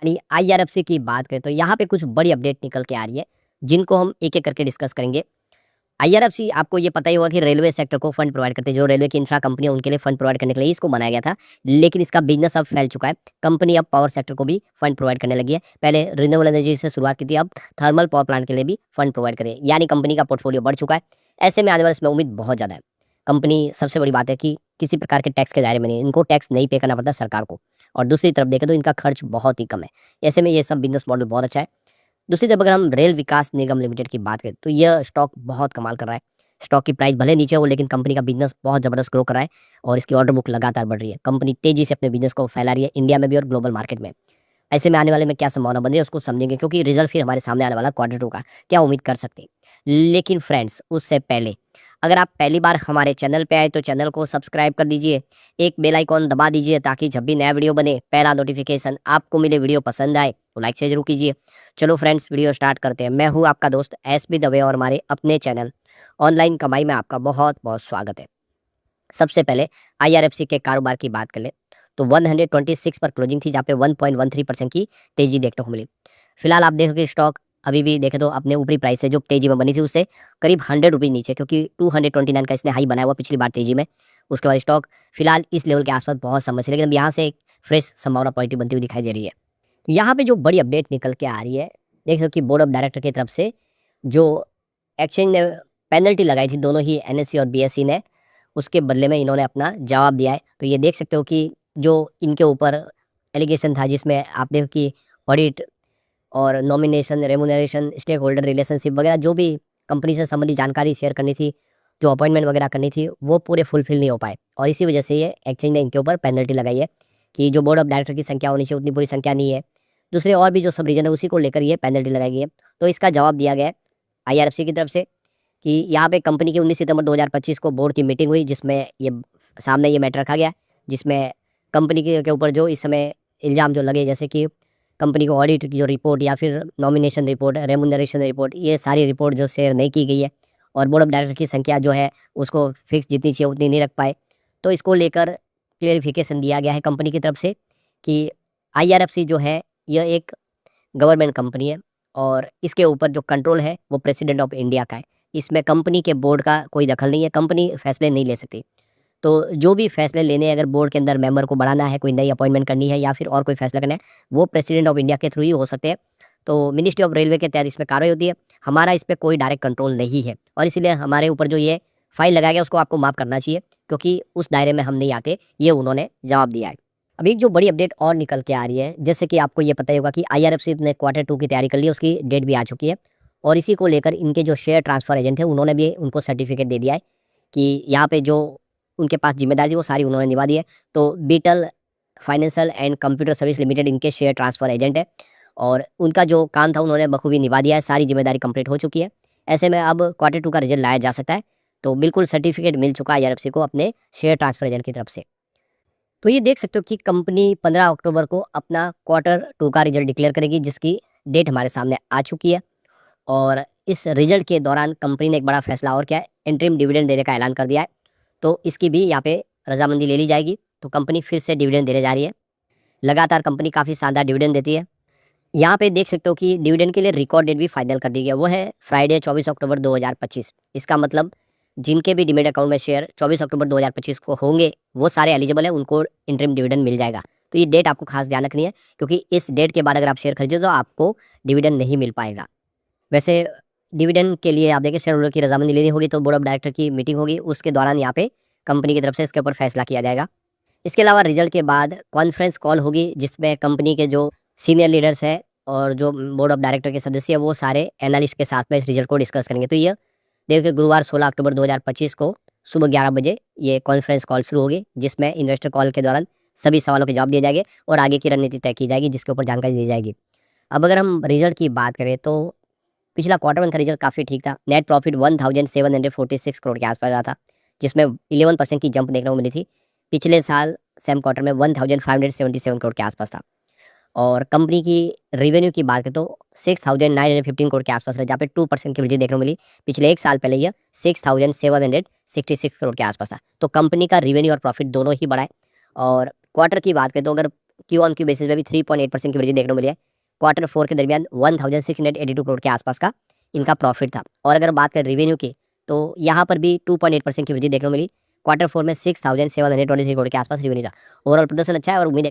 यानी आईआरएफसी की बात करें तो यहाँ पे कुछ बड़ी अपडेट निकल के आ रही है, जिनको हम एक-एक करके डिस्कस करेंगे। आईआरएफसी आपको ये पता ही होगा कि रेलवे सेक्टर को फंड प्रोवाइड करते हैं, जो रेलवे की इंफ्रा कंपनी है उनके लिए फंड प्रोवाइड करने के लिए इसको बनाया गया था। लेकिन इसका बिज़नेस अब फैल चुका है। कंपनी अब पावर सेक्टर को भी फंड प्रोवाइड करने लगी है। पहले रिन्यूएबल एनर्जी से शुरुआत की थी, अब थर्मल पावर प्लांट के लिए भी फंड प्रोवाइड करे। यानी कंपनी का पोर्टफोलियो बढ़ चुका है। ऐसे में आने वाले इसमें उम्मीद बहुत ज़्यादा है। कंपनी सबसे बड़ी बात है कि किसी प्रकार के टैक्स के दायरे में नहीं, इनको टैक्स नहीं पे करना पड़ता सरकार को। और दूसरी तरफ देखें तो इनका खर्च बहुत ही कम है। ऐसे में ये सब बिज़नेस मॉडल बहुत अच्छा है। दूसरी तरफ अगर हम रेल विकास निगम लिमिटेड की बात करें तो यह स्टॉक बहुत कमाल कर रहा है। स्टॉक की प्राइस भले नीचे हो, लेकिन कंपनी का बिज़नेस बहुत ज़बरदस्त ग्रो कर रहा है और इसकी ऑर्डर बुक लगातार बढ़ रही है। कंपनी तेज़ी से अपने बिज़नेस को फैला रही है इंडिया में भी और ग्लोबल मार्केट में। ऐसे में आने वाले में क्या संभावना बन रही है उसको समझेंगे, क्योंकि रिजल्ट फिर हमारे सामने आने वाला क्वार्टर 2 का क्या उम्मीद कर सकते हैं। लेकिन फ्रेंड्स, उससे पहले अगर आप पहली बार हमारे चैनल पे आए तो चैनल को सब्सक्राइब कर दीजिए, एक बेल आइकॉन दबा दीजिए ताकि जब भी नया वीडियो बने पहला नोटिफिकेशन आपको मिले। वीडियो पसंद आए तो लाइक से जरूर कीजिए। चलो फ्रेंड्स, वीडियो स्टार्ट करते हैं। मैं हूँ आपका दोस्त एसपी दवे और हमारे अपने चैनल ऑनलाइन कमाई में आपका बहुत बहुत स्वागत है। सबसे पहले आईआरएफसी के कारोबार की बात कर ले तो 126 पर क्लोजिंग थी, जहाँ पे 1.13% की तेजी देखने को मिली। फिलहाल आप देखोगे स्टॉक अभी भी देखें तो अपने ऊपरी प्राइस से जो तेजी में बनी थी उससे करीब 100 रुपीज़ नीचे, क्योंकि 229 का इसने हाई बनाया हुआ पिछली बार तेजी में। उसके बाद स्टॉक फिलहाल इस लेवल के आसपास बहुत समय से, लेकिन अब यहाँ से एक फ्रेश संभावना पॉजिटिव बनती हुई दिखाई दे रही है। तो यहाँ पे जो बड़ी अपडेट निकल के आ रही है, देख सकते हो कि बोर्ड ऑफ डायरेक्टर की तरफ से जो एक्सचेंज ने पेनल्टी लगाई थी दोनों ही एनएससी और बीएसई ने, उसके बदले में इन्होंने अपना जवाब दिया है। तो ये देख सकते हो कि जो इनके ऊपर एलिगेशन था, जिसमें आप देखो कि ऑडिट और nomination, remuneration, stakeholder relationship वगैरह जो भी कंपनी से संबंधित जानकारी शेयर करनी थी, जो अपॉइंटमेंट वगैरह करनी थी, वो पूरे फुलफिल नहीं हो पाए। और इसी वजह से ये एक्सचेंज ने इनके ऊपर पेनल्टी लगाई है कि जो बोर्ड ऑफ डायरेक्टर की संख्या होनी चाहिए उतनी पूरी संख्या नहीं है। दूसरे और भी जो सब रीजन है उसी को लेकर ये पेनल्टी लगाई गई है। तो इसका जवाब दिया गया है आईआरएफसी की तरफ से कि यहाँ पे कंपनी की 19 सितंबर 2025 को बोर्ड की मीटिंग हुई, जिसमें ये सामने ये मैटर रखा गया, जिसमें कंपनी के ऊपर जो इस समय इल्ज़ाम जो लगे, जैसे कि कंपनी को ऑडिट की जो रिपोर्ट या फिर नॉमिनेशन रिपोर्ट, रेमुनरेशन रिपोर्ट, ये सारी रिपोर्ट जो शेयर नहीं की गई है और बोर्ड ऑफ डायरेक्टर की संख्या जो है उसको फिक्स जितनी चाहिए उतनी नहीं रख पाए। तो इसको लेकर क्लियरिफिकेशन दिया गया है कंपनी की तरफ से कि आईआरएफसी जो है यह एक गवर्नमेंट कंपनी है और इसके ऊपर जो कंट्रोल है वो प्रेसिडेंट ऑफ इंडिया का है। इसमें कंपनी के बोर्ड का कोई दखल नहीं है, कंपनी फैसले नहीं ले सकती। तो जो भी फैसले लेने हैं, अगर बोर्ड के अंदर मेंबर को बढ़ाना है, कोई नई अपॉइंटमेंट करनी है या फिर और कोई फैसला करना है, वो प्रेसिडेंट ऑफ इंडिया के थ्रू ही हो सकते हैं। तो मिनिस्ट्री ऑफ रेलवे के तहत इसमें कार्रवाई होती है। हमारा इस पर कोई डायरेक्ट कंट्रोल नहीं है और इसीलिए हमारे ऊपर जो ये फाइल लगाया गया उसको आपको माफ़ करना चाहिए, क्योंकि उस दायरे में हम नहीं आते, ये उन्होंने जवाब दिया है। अब एक जो बड़ी अपडेट और निकल के आ रही है, जैसे कि आपको ये पता ही होगा कि आईआरएफसी ने क्वार्टर 2 की तैयारी कर ली है, उसकी डेट भी आ चुकी है और इसी को लेकर इनके जो शेयर ट्रांसफ़र एजेंट थे उन्होंने भी उनको सर्टिफिकेट दे दिया है कि यहाँ पे जो उनके पास जिम्मेदारी थी वो सारी उन्होंने निभा दी है। तो Beetal financial and computer service limited इनके शेयर ट्रांसफ़र एजेंट है और उनका जो काम था उन्होंने बखूबी निभा दिया है, सारी जिम्मेदारी कंप्लीट हो चुकी है। ऐसे में अब क्वार्टर 2 का रिजल्ट लाया जा सकता है। तो बिल्कुल सर्टिफिकेट मिल चुका है आईआरएफसी को अपने शेयर ट्रांसफ़र एजेंट की तरफ से। तो ये देख सकते हो कि कंपनी 15 अक्टूबर को अपना क्वार्टर 2 का रिजल्ट डिक्लेयर करेगी, जिसकी डेट हमारे सामने आ चुकी है। और इस रिजल्ट के दौरान कंपनी ने एक बड़ा फैसला और किया है, इंटरिम डिविडेंड देने का ऐलान कर दिया है। तो इसकी भी यहाँ पे रजामंदी ले ली जाएगी। तो कंपनी फिर से डिविडेंड देने जा रही है। लगातार कंपनी काफ़ी शानदार डिविडेंड देती है। यहाँ पे देख सकते हो कि डिविडेंड के लिए रिकॉर्ड डेट भी फाइनल कर दी गई है, वो है फ्राइडे 24 अक्टूबर 2025। इसका मतलब जिनके भी डीमैट अकाउंट में शेयर 24 अक्टूबर 2025 को होंगे वो सारे एलिजिबल है, उनको इंटरिम डिविडेंड मिल जाएगा। तो ये डेट आपको खास ध्यान रखनी है, क्योंकि इस डेट के बाद अगर आप शेयर खरीदे तो आपको डिविडेंड नहीं मिल पाएगा। वैसे डिविडेंड के लिए आप देखिए शेयर होल्डर की रजामंदी लेनी होगी तो बोर्ड ऑफ डायरेक्टर की मीटिंग होगी, उसके दौरान यहाँ पे कंपनी की तरफ से इसके ऊपर फैसला किया जाएगा। इसके अलावा रिजल्ट के बाद कॉन्फ्रेंस कॉल होगी, जिसमें कंपनी के जो सीनियर लीडर्स है और जो बोर्ड ऑफ डायरेक्टर के सदस्य है वो सारे एनालिस्ट के साथ में इस रिजल्ट को डिस्कस करेंगे। तो ये देखिए गुरुवार 16 अक्टूबर 2025 को सुबह 11 बजे ये कॉन्फ्रेंस कॉल शुरू होगी, जिसमें इन्वेस्टर कॉल के दौरान सभी सवालों के जवाब दिए जाएंगे और आगे की रणनीति तय की जाएगी, जिसके ऊपर जानकारी दी जाएगी। अब अगर हम रिजल्ट की बात करें तो पिछला क्वार्टर 1 का रिजल्ट काफ़ी ठीक था। नेट प्रॉफिट 1746 करोड़ के आसपास रहा था, जिसमें 11% की जंप देखने को मिली थी। पिछले साल सेम क्वार्टर में 1577 करोड़ के आसपास था। और कंपनी की रेवेन्यू की बात करें तो 6915 करोड़ के आसपास रहा, जहाँ पे 2% की वृद्धि देखने को मिली। पिछले एक साल पहले यह 6766 करोड़ के आसपास था। तो कंपनी का रेवेन्यू और प्रॉफिट दोनों ही बढ़ा है। और क्वार्टर की बात करें तो अगर क्यू ऑन क्यू बेसिस में भी 3.8% की वृद्धि देखने को मिली है। क्वार्टर 4 के दरमियान 1682 करोड़ के आसपास का इनका प्रॉफिट था। और अगर बात करें रेवेन्यू की, तो यहाँ पर भी 2.8% की वृद्धि देखने को मिली। क्वार्टर 4 में 6723 करोड़ के आसपास रेवेन्यू था। ओवरऑल प्रदर्शन अच्छा है और उम्मीद है